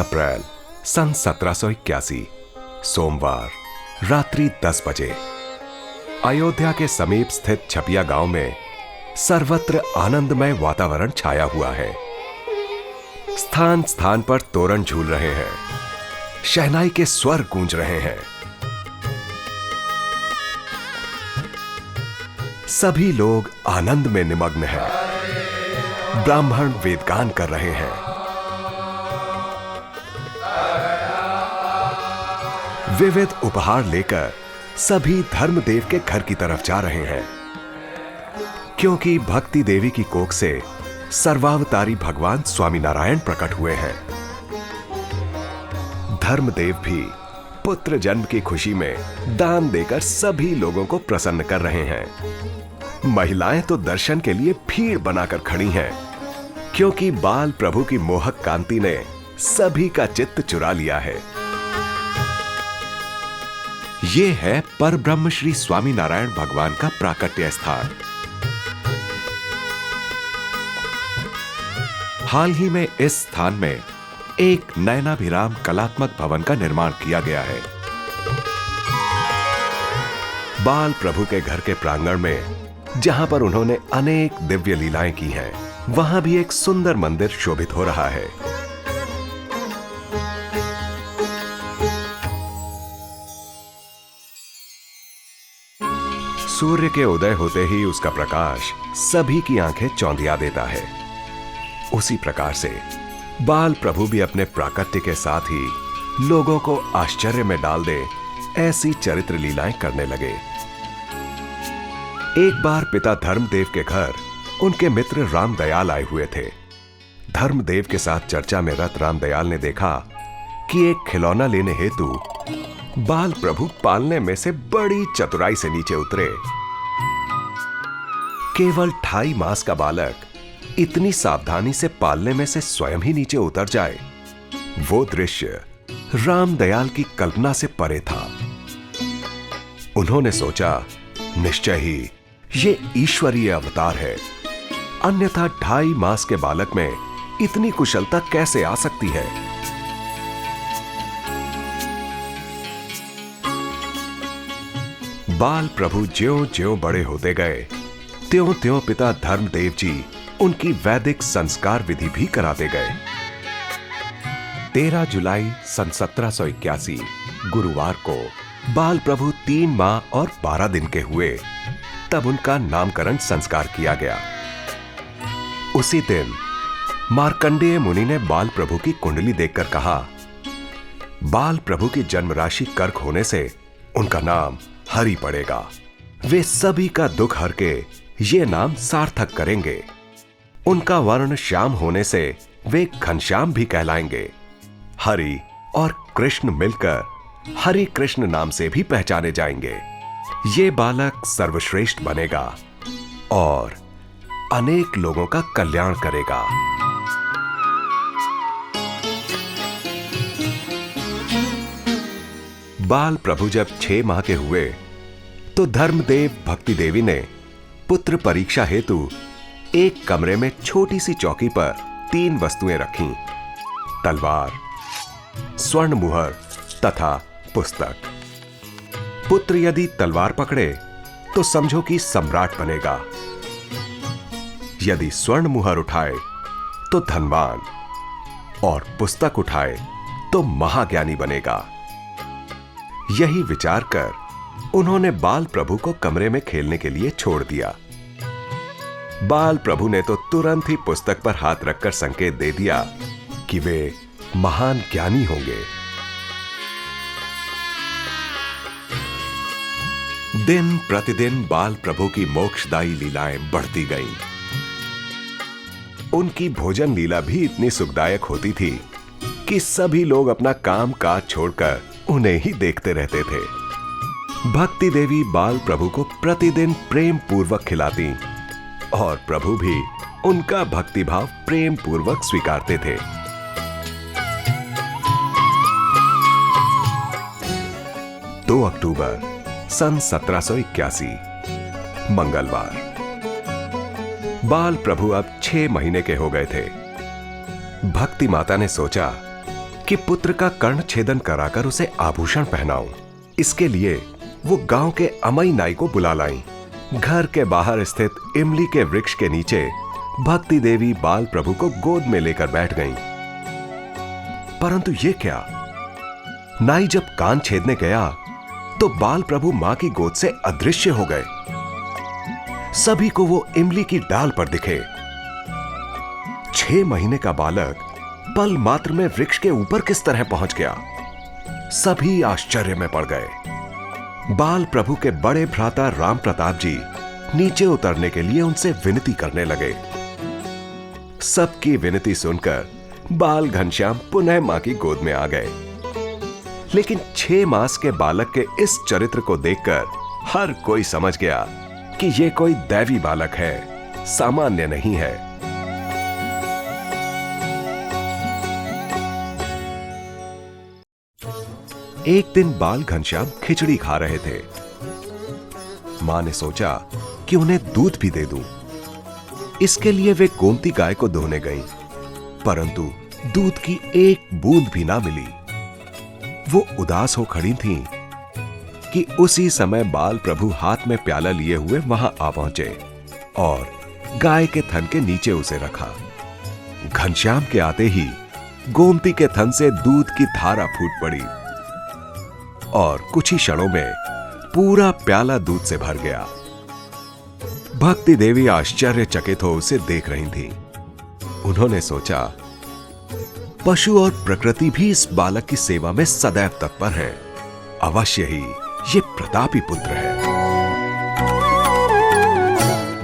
अप्रैल सन 1781 सोमवार रात्रि 10 बजे अयोध्या के समीप स्थित छपिया गांव में सर्वत्र आनंदमय वातावरण छाया हुआ है। स्थान स्थान पर तोरण झूल रहे हैं, शहनाई के स्वर गूंज रहे हैं। सभी लोग आनंद में निमग्न हैं। ब्राह्मण वेदगान कर रहे हैं। विविध उपहार लेकर सभी धर्मदेव के घर की तरफ जा रहे हैं, क्योंकि भक्ति देवी की कोख से सर्वावतारी भगवान स्वामीनारायण प्रकट हुए हैं। धर्मदेव भी पुत्र जन्म की खुशी में दान देकर सभी लोगों को प्रसन्न कर रहे हैं। महिलाएं तो दर्शन के लिए भीड़ बनाकर खड़ी हैं, क्योंकि बाल प्रभु की मोहक कांति ने सभी का चित्त चुरा लिया है। ये है परब्रह्म श्री स्वामीनारायण भगवान का प्राकट्य स्थान। हाल ही में इस स्थान में एक नयनाभिराम कलात्मक भवन का निर्माण किया गया है। बाल प्रभु के घर के प्रांगण में जहां पर उन्होंने अनेक दिव्य लीलाएं की हैं, वहां भी एक सुंदर मंदिर शोभित हो रहा है। सूर्य के उदय होते ही उसका प्रकाश सभी की आंखें चौंधिया देता है। उसी प्रकार से बाल प्रभु भी अपने प्राकट्य के साथ ही लोगों को आश्चर्य में डाल दे ऐसी चरित्र लीलाएं करने लगे। एक बार पिता धर्मदेव के घर उनके मित्र रामदयाल आए हुए थे। धर्मदेव के साथ चर्चा में रत रामदयाल ने देखा कि एक खिलौना लेने हेतु बाल प्रभु पालने में से बड़ी चतुराई से नीचे उतरे। केवल 2.5 मास का बालक इतनी सावधानी से पालने में से स्वयं ही नीचे उतर जाए, वो दृश्य रामदयाल की कल्पना से परे था। उन्होंने सोचा, निश्चय ही ये ईश्वरीय अवतार है, अन्यथा 2.5 मास के बालक में इतनी कुशलता कैसे आ सकती है। बाल प्रभु ज्यों-ज्यों बड़े होते गए, त्यों-त्यों पिता धर्मदेव जी उनकी वैदिक संस्कार विधि भी कराते गए। 13 जुलाई सन 1781 गुरुवार को बाल प्रभु 3 माह और 12 दिन के हुए, तब उनका नामकरण संस्कार किया गया। उसी दिन मार्कंडेय मुनि ने बाल प्रभु की कुंडली देखकर कहा, बाल प्रभु की जन्म राशि कर्क होने से उनका नाम हरि पड़ेगा। वे सभी का दुख हर के ये नाम सार्थक करेंगे। उनका वर्ण श्याम होने से वे घनश्याम भी कहलाएंगे। हरि और कृष्ण मिलकर हरि कृष्ण नाम से भी पहचाने जाएंगे। ये बालक सर्वश्रेष्ठ बनेगा और अनेक लोगों का कल्याण करेगा। बाल प्रभु जब 6 माह के हुए तो धर्मदेव भक्ति देवी ने पुत्र परीक्षा हेतु एक कमरे में छोटी सी चौकी पर 3 वस्तुएं रखीं, तलवार, स्वर्ण मुहर तथा पुस्तक। पुत्र यदि तलवार पकड़े तो समझो कि सम्राट बनेगा, यदि स्वर्ण मुहर उठाए तो धनवान और पुस्तक उठाए तो महाज्ञानी बनेगा। यही विचार कर उन्होंने बाल प्रभु को कमरे में खेलने के लिए छोड़ दिया। बाल प्रभु ने तो तुरंत ही पुस्तक पर हाथ रखकर संकेत दे दिया कि वे महान ज्ञानी होंगे। दिन प्रतिदिन बाल प्रभु की मोक्षदायी लीलाएं बढ़ती गईं। उनकी भोजन लीला भी इतनी सुखदायक होती थी कि सभी लोग अपना काम काज छोड़कर उन्हें ही देखते रहते थे। भक्ति देवी बाल प्रभु को प्रतिदिन प्रेम पूर्वक खिलाती और प्रभु भी उनका भक्तिभाव प्रेम पूर्वक स्वीकारते थे। 2 अक्टूबर सन 1781 मंगलवार। बाल प्रभु अब 6 महीने के हो गए थे। भक्ति माता ने सोचा कि पुत्र का कर्ण छेदन कराकर उसे आभूषण पहनाऊं। इसके लिए वो गांव के अमई नाई को बुला लाई। घर के बाहर स्थित इमली के वृक्ष के नीचे भक्ति देवी बाल प्रभु को गोद में लेकर बैठ गईं। परंतु ये क्या, नाई जब कान छेदने गया तो बाल प्रभु मां की गोद से अदृश्य हो गए। सभी को वो इमली की डाल पर दिखे। 6 महीने का बालक पल मात्र में वृक्ष के ऊपर किस तरह पहुंच गया? सभी आश्चर्य में पड़ गए। बाल प्रभु के बड़े भ्राता राम प्रताप जी नीचे उतरने के लिए उनसे विनती करने लगे। सबकी विनती सुनकर बाल घनश्याम पुनः मां की गोद में आ गए। लेकिन 6 मास के बालक के इस चरित्र को देखकर हर कोई समझ गया कि यह कोई दैवी बालक है, सामान्य नहीं है। एक दिन बाल घनश्याम खिचड़ी खा रहे थे। मां ने सोचा कि उन्हें दूध भी दे दूं। इसके लिए वे गोमती गाय को दोहने गईं, परंतु दूध की एक बूंद भी ना मिली। वो उदास हो खड़ी थीं कि उसी समय बाल प्रभु हाथ में प्याला लिए हुए वहां आ पहुंचे और गाय के थन के नीचे उसे रखा। घनश्याम के आते ही गोमती के थन से दूध की धारा फूट पड़ी और कुछ ही क्षणों में पूरा प्याला दूध से भर गया। भक्ति देवी आश्चर्यचकित हो उसे देख रही थी। उन्होंने सोचा, पशु और प्रकृति भी इस बालक की सेवा में सदैव तत्पर है। अवश्य ही ये प्रतापी पुत्र है।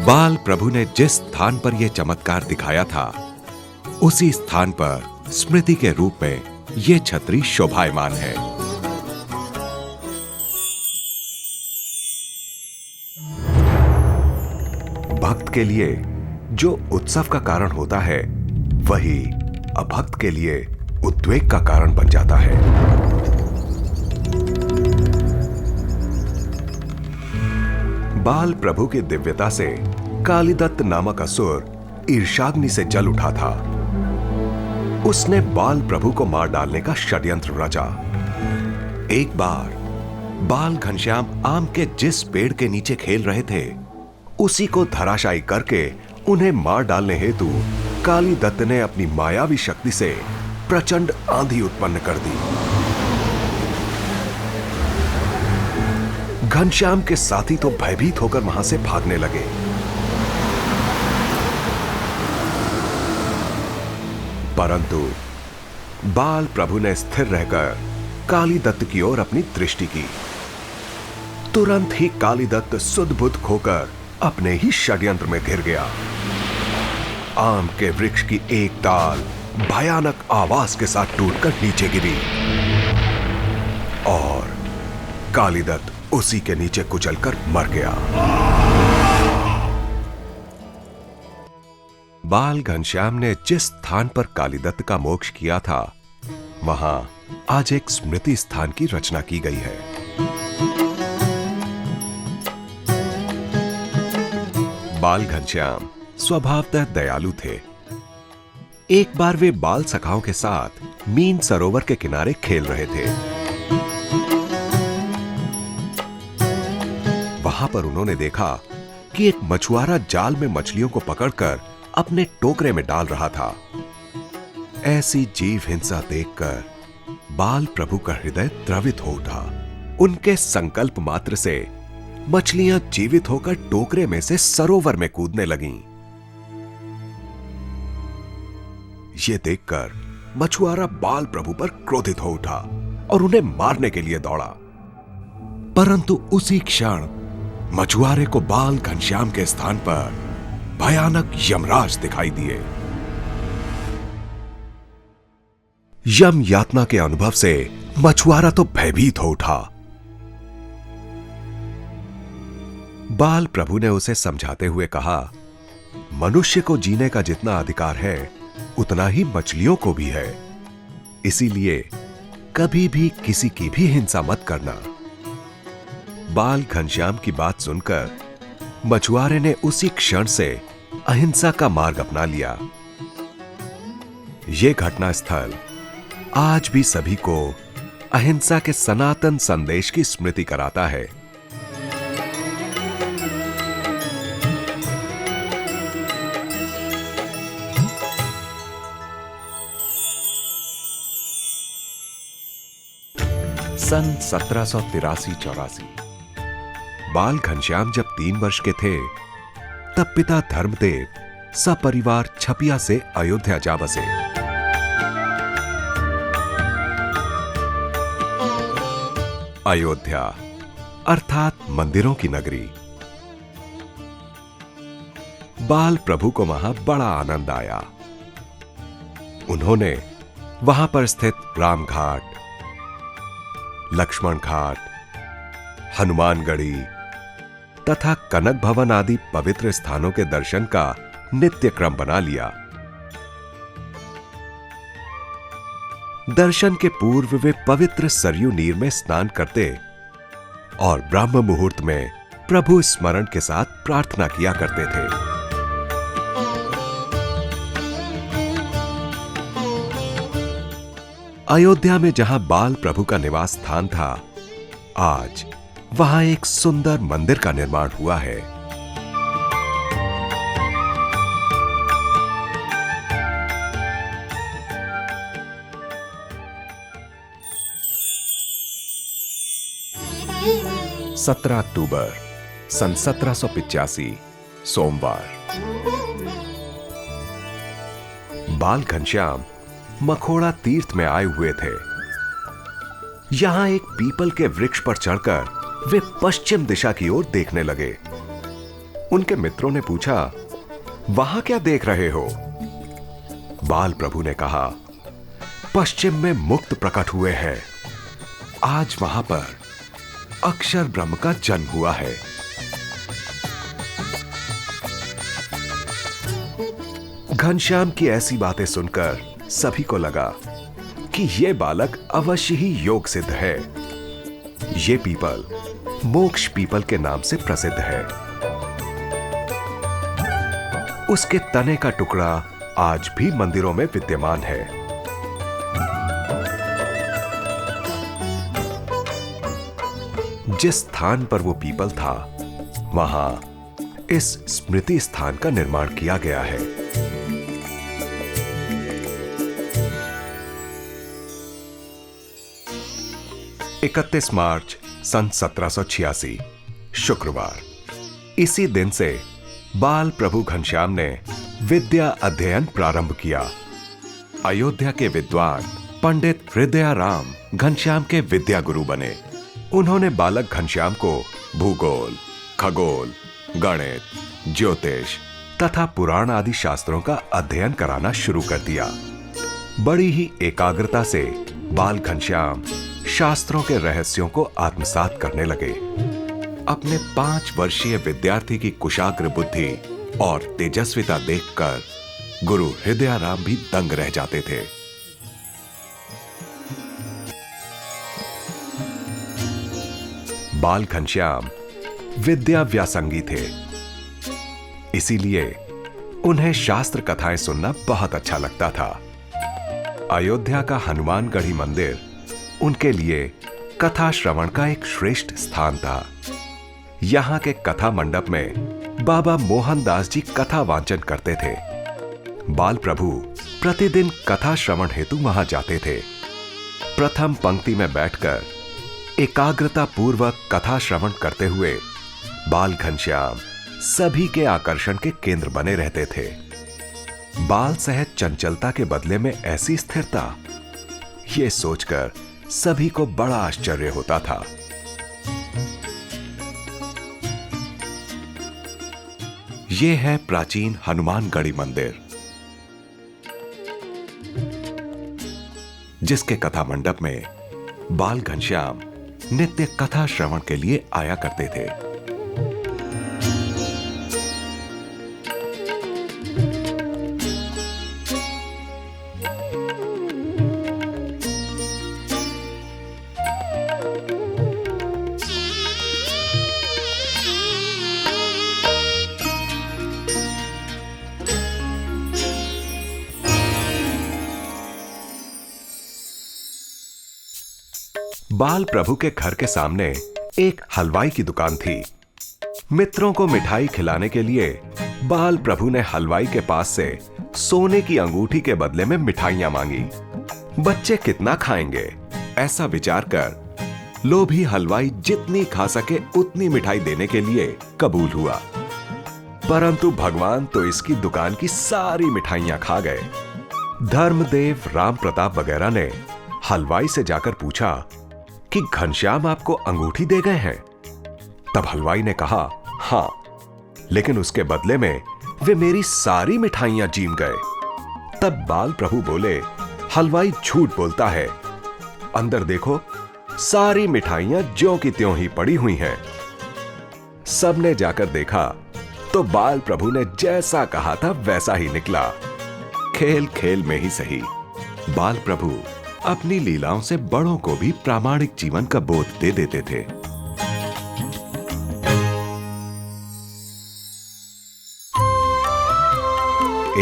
बाल प्रभु ने जिस स्थान पर यह चमत्कार दिखाया था, उसी स्थान पर स्मृति के रूप में यह छतरी शोभायमान है। भक्त के लिए जो उत्सव का कारण होता है, वही अभक्त के लिए उद्वेग का कारण बन जाता है। बाल प्रभु की दिव्यता से कालीदत्त नामक असुर ईर्ष्याग्नि से जल उठा था। उसने बाल प्रभु को मार डालने का षड्यंत्र रचा। एक बार बाल घनश्याम आम के जिस पेड़ के नीचे खेल रहे थे, उसी को धराशायी करके उन्हें मार डालने हेतु कालीदत्त ने अपनी मायावी शक्ति से प्रचंड आंधी उत्पन्न कर दी। घनश्याम के साथी तो भयभीत होकर वहां से भागने लगे। परंतु बाल प्रभु ने स्थिर रहकर कालीदत्त की ओर अपनी दृष्टि की। तुरंत ही कालीदत्त सुध-बुध खोकर अपने ही षड्यंत्र में घिर गया। आम के वृक्ष की एक डाल भयानक आवाज के साथ टूटकर नीचे गिरी और कालीदत्त उसी के नीचे कुचलकर मर गया। बाल घनश्याम ने जिस स्थान पर कालीदत्त का मोक्ष किया था, वहां आज एक स्मृति स्थान की रचना की गई है। बाल घनश्याम स्वभावतः दयालु थे। एक बार वे बाल सखाओं के साथ मीन सरोवर के किनारे खेल रहे थे। वहां पर उन्होंने देखा कि एक मछुआरा जाल में मछलियों को पकड़कर अपने टोकरे में डाल रहा था। ऐसी जीव हिंसा देखकर बाल प्रभु का हृदय द्रवित हो उठा। उनके संकल्प मात्र से मछलियां जीवित होकर टोकरे में से सरोवर में कूदने लगीं। ये देखकर मछुआरा बाल प्रभु पर क्रोधित हो उठा और उन्हें मारने के लिए दौड़ा। परंतु उसी क्षण मछुआरे को बाल घनश्याम के स्थान पर भयानक यमराज दिखाई दिए। यम यातना के अनुभव से मछुआरा तो भयभीत हो उठा। बाल प्रभु ने उसे समझाते हुए कहा, मनुष्य को जीने का जितना अधिकार है, उतना ही मछलियों को भी है। इसीलिए कभी भी किसी की भी हिंसा मत करना। बाल घनश्याम की बात सुनकर मछुआरे ने उसी क्षण से अहिंसा का मार्ग अपना लिया। यह घटना स्थल आज भी सभी को अहिंसा के सनातन संदेश की स्मृति कराता है। सन 1783-84 बाल घनश्याम जब 3 वर्ष के थे, तब पिता धर्मदेव सपरिवार छपिया से अयोध्या जा बसे। अयोध्या अर्थात मंदिरों की नगरी। बाल प्रभु को वहां बड़ा आनंद आया। उन्होंने वहां पर स्थित रामघाट, लक्ष्मण घाट, हनुमानगढ़ी तथा कनक भवन आदि पवित्र स्थानों के दर्शन का नित्य क्रम बना लिया। दर्शन के पूर्व वे पवित्र सरयू नीर में स्नान करते और ब्रह्म मुहूर्त में प्रभु स्मरण के साथ प्रार्थना किया करते थे। अयोध्या में जहां बाल प्रभु का निवास स्थान था, आज वहां एक सुंदर मंदिर का निर्माण हुआ है। सत्रह अक्टूबर सन 1785 सोमवार। बाल घनश्याम मखोड़ा तीर्थ में आए हुए थे। यहां एक पीपल के वृक्ष पर चढ़कर वे पश्चिम दिशा की ओर देखने लगे। उनके मित्रों ने पूछा, वहां क्या देख रहे हो? बाल प्रभु ने कहा, पश्चिम में मुक्त प्रकट हुए हैं। आज वहां पर अक्षर ब्रह्म का जन्म हुआ है। घनश्याम की ऐसी बातें सुनकर सभी को लगा कि यह बालक अवश्य ही योग सिद्ध है। यह पीपल मोक्ष पीपल के नाम से प्रसिद्ध है। उसके तने का टुकड़ा आज भी मंदिरों में विद्यमान है। जिस स्थान पर वो पीपल था, वहां इस स्मृति स्थान का निर्माण किया गया है। इकतीस मार्च सन 1786 शुक्रवार। इसी दिन से बाल प्रभु घनश्याम ने विद्या अध्ययन प्रारंभ किया। अयोध्या के विद्वान पंडित हृदयाराम घनश्याम के विद्या गुरु बने। उन्होंने बालक घनश्याम को भूगोल, खगोल, गणित, ज्योतिष तथा पुराण आदि शास्त्रों का अध्ययन कराना शुरू कर दिया। बड़ी ही एकाग्रता से बाल घनश्याम शास्त्रों के रहस्यों को आत्मसात करने लगे। अपने 5 वर्षीय विद्यार्थी की कुशाग्र बुद्धि और तेजस्विता देखकर गुरु हृदयाराम भी दंग रह जाते थे। बाल घनश्याम विद्या व्यासंगी थे, इसीलिए उन्हें शास्त्र कथाएं सुनना बहुत अच्छा लगता था। अयोध्या का हनुमानगढ़ी मंदिर उनके लिए कथा श्रवण का एक श्रेष्ठ स्थान था। यहां के कथा मंडप में बाबा मोहनदास जी कथा वाचन करते थे। बाल प्रभु प्रतिदिन कथा श्रवण हेतु वहां जाते थे। प्रथम पंक्ति में बैठकर एकाग्रता पूर्वक कथा श्रवण करते हुए बाल घनश्याम सभी के आकर्षण के केंद्र बने रहते थे। बाल सहज चंचलता के बदले में ऐसी स्थिरता, यह सोचकर सभी को बड़ा आश्चर्य होता था। यह है प्राचीन हनुमानगढ़ी मंदिर, जिसके कथा मंडप में बाल घनश्याम नित्य कथा श्रवण के लिए आया करते थे। बाल प्रभु के घर के सामने एक हलवाई की दुकान थी। मित्रों को मिठाई खिलाने के लिए बाल प्रभु ने हलवाई के पास से सोने की अंगूठी के बदले में मिठाइयां मांगी। बच्चे कितना खाएंगे, ऐसा विचार कर लोभी हलवाई जितनी खा सके उतनी मिठाई देने के लिए कबूल हुआ। परंतु भगवान तो इसकी दुकान की सारी मिठाइयां खा गए। धर्मदेव, राम प्रताप वगैरह ने हलवाई से जाकर पूछा कि घनश्याम आपको अंगूठी दे गए हैं? तब हलवाई ने कहा, हां, लेकिन उसके बदले में वे मेरी सारी मिठाइयां जीम गए। तब बाल प्रभु बोले, हलवाई झूठ बोलता है, अंदर देखो, सारी मिठाइयां ज्यों की त्यों ही पड़ी हुई हैं। सबने जाकर देखा तो बाल प्रभु ने जैसा कहा था वैसा ही निकला। खेल खेल में ही सही, बाल प्रभु अपनी लीलाओं से बड़ों को भी प्रामाणिक जीवन का बोध दे देते थे।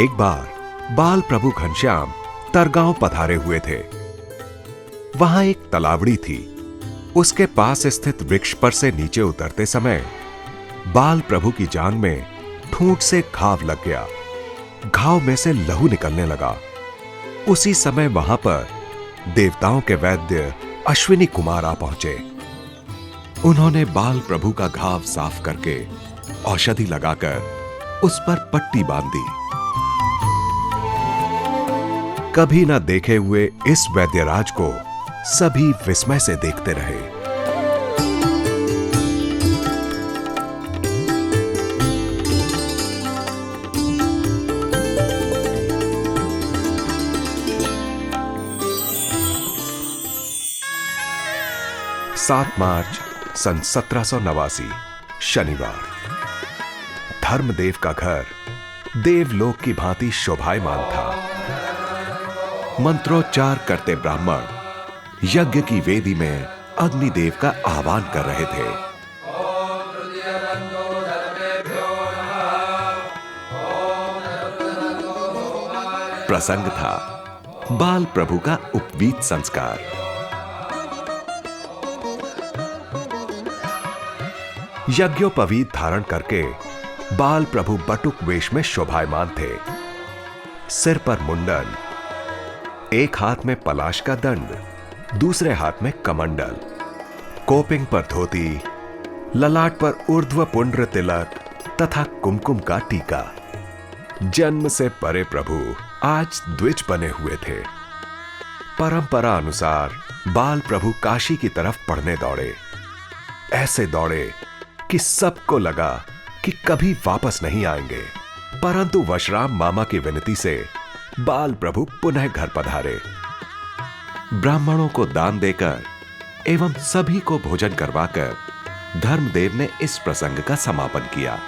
एक बार बाल प्रभु घनश्याम तरगांव पधारे हुए थे। वहां एक तलावड़ी थी। उसके पास स्थित वृक्ष पर से नीचे उतरते समय बाल प्रभु की जांघ में ठूंठ से घाव लग गया। घाव में से लहू निकलने लगा। उसी समय वहां पर देवताओं के वैद्य अश्विनी कुमार आ पहुंचे। उन्होंने बाल प्रभु का घाव साफ करके औषधि लगाकर उस पर पट्टी बांध दी। कभी न देखे हुए इस वैद्यराज को सभी विस्मय से देखते रहे। सात मार्च सन 1789 शनिवार। धर्मदेव का घर देवलोक की भांति शोभायमान था। मंत्रोच्चार करते ब्राह्मण यज्ञ की वेदी में अग्निदेव का आह्वान कर रहे थे। प्रसंग था बाल प्रभु का उपवीत संस्कार। यज्ञोपवीत धारण करके बाल प्रभु बटुक वेश में शोभायमान थे। सिर पर मुंडन, एक हाथ में पलाश का दंड, दूसरे हाथ में कमंडल, कोपिंग पर धोती, ललाट पर ऊर्ध्व पुंड्र तिलक तथा कुमकुम का टीका। जन्म से परे प्रभु आज द्विज बने हुए थे। परंपरा अनुसार बाल प्रभु काशी की तरफ पढ़ने दौड़े। ऐसे दौड़े कि सबको लगा कि कभी वापस नहीं आएंगे। परंतु वशराम मामा की विनती से बाल प्रभु पुनः घर पधारे। ब्राह्मणों को दान देकर एवं सभी को भोजन करवाकर धर्मदेव ने इस प्रसंग का समापन किया।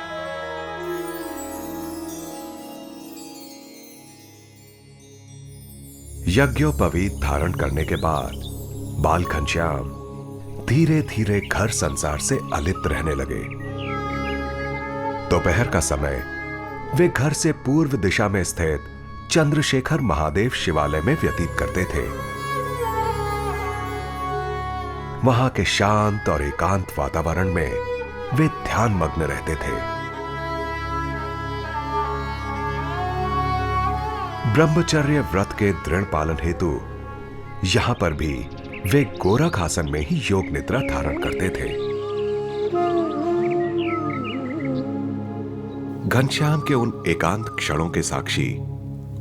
यज्ञोपवीत धारण करने के बाद बाल घनश्याम धीरे धीरे घर संसार से अलिप्त रहने लगे। दोपहर का समय वे घर से पूर्व दिशा में स्थित चंद्रशेखर महादेव शिवालय में व्यतीत करते थे। वहां के शांत और एकांत वातावरण में वे ध्यान मग्न रहते थे। ब्रह्मचर्य व्रत के दृढ़ पालन हेतु यहां पर भी वे गोरख आसन में ही योग निद्रा धारण करते थे। घनश्याम के उन एकांत क्षणों के साक्षी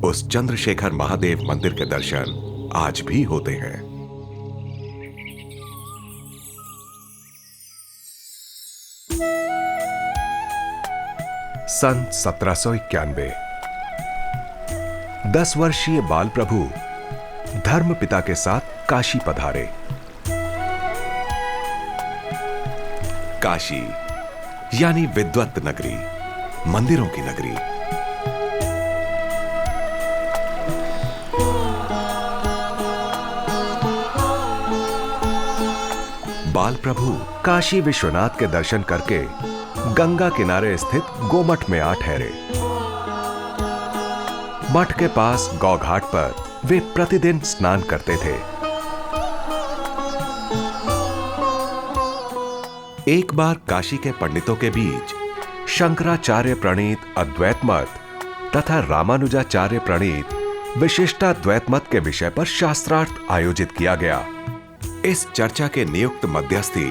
उस चंद्रशेखर महादेव मंदिर के दर्शन आज भी होते हैं। सन 1791 10 वर्षीय बाल प्रभु धर्म पिता के साथ काशी पधारे। काशी यानी विद्वत नगरी, मंदिरों की नगरी। बाल प्रभु काशी विश्वनाथ के दर्शन करके गंगा किनारे स्थित गोमठ में आ ठहरे। मठ के पास गौ घाट पर वे प्रतिदिन स्नान करते थे। एक बार काशी के पंडितों के बीच शंकराचार्य प्रणीत अद्वैत मत तथा रामानुजाचार्य प्रणीत विशिष्टाद्वैत मत के विषय पर शास्त्रार्थ आयोजित किया गया। इस चर्चा के नियुक्त मध्यस्थी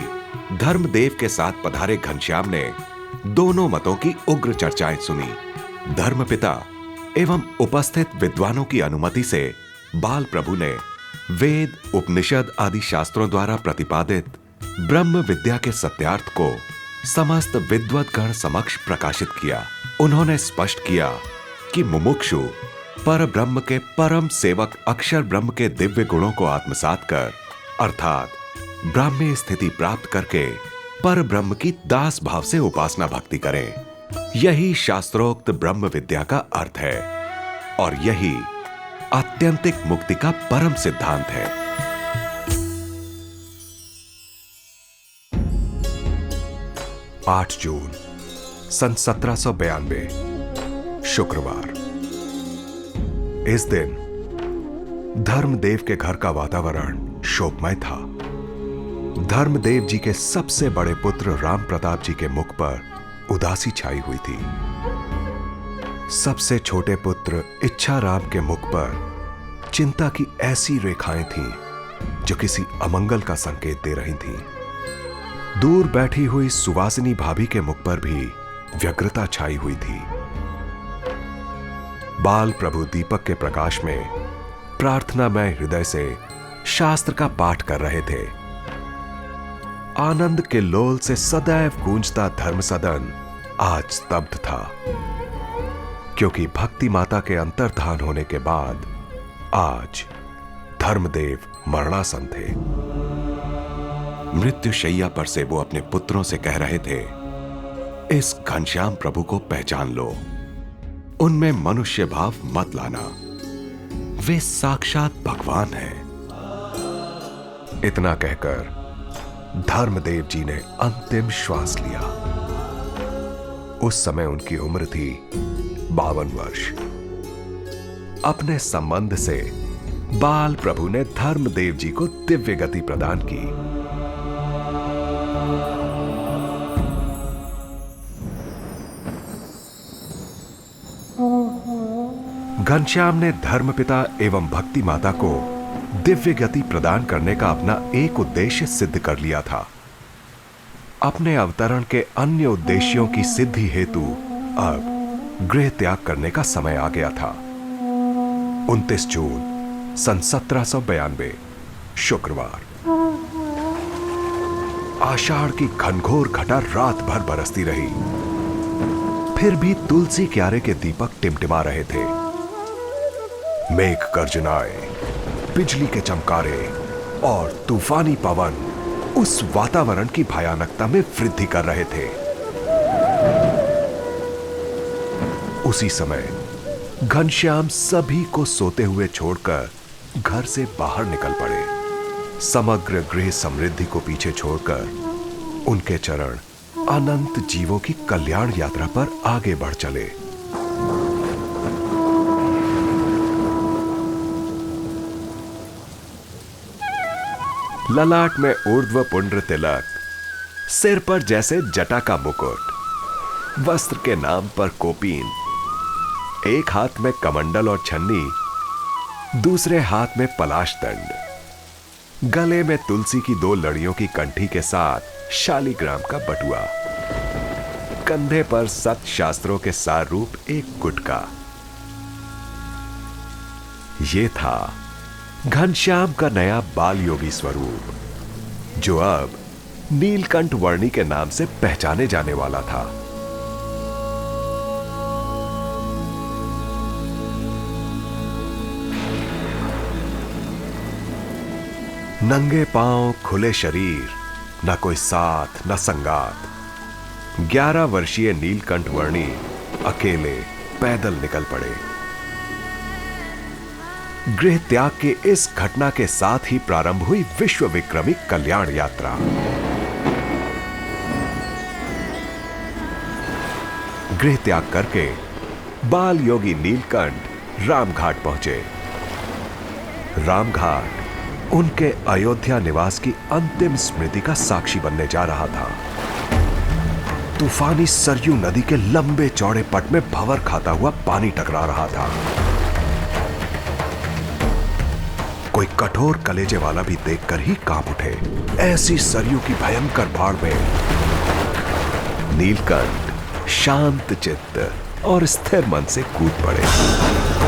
धर्मदेव के साथ पधारे घनश्याम ने दोनों मतों की उग्र चर्चाएं सुनी। धर्मपिता एवं उपस्थित विद्वानों की अनुमति से बाल प्रभु ने वेद, उपनिषद आदि शास्त्रों द्वारा प्रतिपादित ब्रह्म विद्या के सत्यार्थ को समस्त विद्वद्गण समक्ष प्रकाशित किया। उन्होंने स्पष्ट किया कि मुमुक्षु पर ब्रह्म के परम सेवक अक्षर ब्रह्म के दिव्य गुणों को आत्मसात कर अर्थात ब्राह्मी स्थिति प्राप्त करके पर ब्रह्म की दास भाव से उपासना भक्ति करें। यही शास्त्रोक्त ब्रह्म विद्या का अर्थ है और यही आत्यंतिक मुक्ति का परम सिद्धांत है। 8 जून सन 1792 शुक्रवार। इस दिन धर्मदेव के घर का वातावरण शोकमय था। धर्मदेव जी के सबसे बड़े पुत्र राम प्रताप जी के मुख पर उदासी छाई हुई थी। सबसे छोटे पुत्र इच्छाराम के मुख पर चिंता की ऐसी रेखाएं थीं जो किसी अमंगल का संकेत दे रही थीं। दूर बैठी हुई सुवासिनी भाभी के मुख पर भी व्यग्रता छाई हुई थी। बाल प्रभु दीपक के प्रकाश में प्रार्थनामय हृदय से शास्त्र का पाठ कर रहे थे। आनंद के लोल से सदैव गूंजता धर्म सदन आज स्तब्ध था, क्योंकि भक्ति माता के अंतर्धान होने के बाद आज धर्मदेव मरणासन थे। मृत्युशैया पर से वो अपने पुत्रों से कह रहे थे, इस घनश्याम प्रभु को पहचान लो, उनमें मनुष्य भाव मत लाना, वे साक्षात भगवान हैं। इतना कहकर धर्मदेव जी ने अंतिम श्वास लिया। उस समय उनकी उम्र थी 52 वर्ष। अपने संबंध से बाल प्रभु ने धर्मदेव जी को दिव्य गति प्रदान की। घनश्याम ने धर्मपिता एवं भक्ति माता को दिव्य गति प्रदान करने का अपना एक उद्देश्य सिद्ध कर लिया था। अपने अवतरण के अन्य उद्देश्यों की सिद्धि हेतु अब गृह त्याग करने का समय आ गया था। 29 जून सन 1792 शुक्रवार। आषाढ़ की घनघोर घटा रात भर बरसती रही, फिर भी तुलसी क्यारे के दीपक टिमटिमा रहे थे। मेघ गर्जनाएं, बिजली के चमकारे और तूफानी पवन उस वातावरण की भयानकता में वृद्धि कर रहे थे। उसी समय घनश्याम सभी को सोते हुए छोड़कर घर से बाहर निकल पड़े। समग्र गृह समृद्धि को पीछे छोड़कर उनके चरण अनंत जीवों की कल्याण यात्रा पर आगे बढ़ चले। ललाट में ऊर्ध्व पुंड्र तिलक, सिर पर जैसे जटा का मुकुट, वस्त्र के नाम पर कोपीन, एक हाथ में कमंडल और छन्नी, दूसरे हाथ में पलाश दंड, गले में तुलसी की 2 लड़ियों की कंठी के साथ शालिग्राम का बटुआ, कंधे पर सत शास्त्रों के सार रूप एक गुटका। ये था घनश्याम का नया बाल योगी स्वरूप, जो अब नीलकंठ वर्णी के नाम से पहचाने जाने वाला था। नंगे पांव, खुले शरीर, न कोई साथ न संगात, 11 वर्षीय नीलकंठ वर्णी अकेले पैदल निकल पड़े। गृह त्याग के इस घटना के साथ ही प्रारंभ हुई विश्व विक्रमी कल्याण यात्रा। गृह त्याग करके बाल योगी नीलकंठ रामघाट पहुंचे। रामघाट उनके अयोध्या निवास की अंतिम स्मृति का साक्षी बनने जा रहा था। तूफानी सरयू नदी के लंबे चौड़े पट में भंवर खाता हुआ पानी टकरा रहा था। कोई कठोर कलेजे वाला भी देखकर ही कांप उठे। ऐसी सरयू की भयंकर बाढ़ में नीलकंठ शांत चित्त और स्थिर मन से कूद पड़े।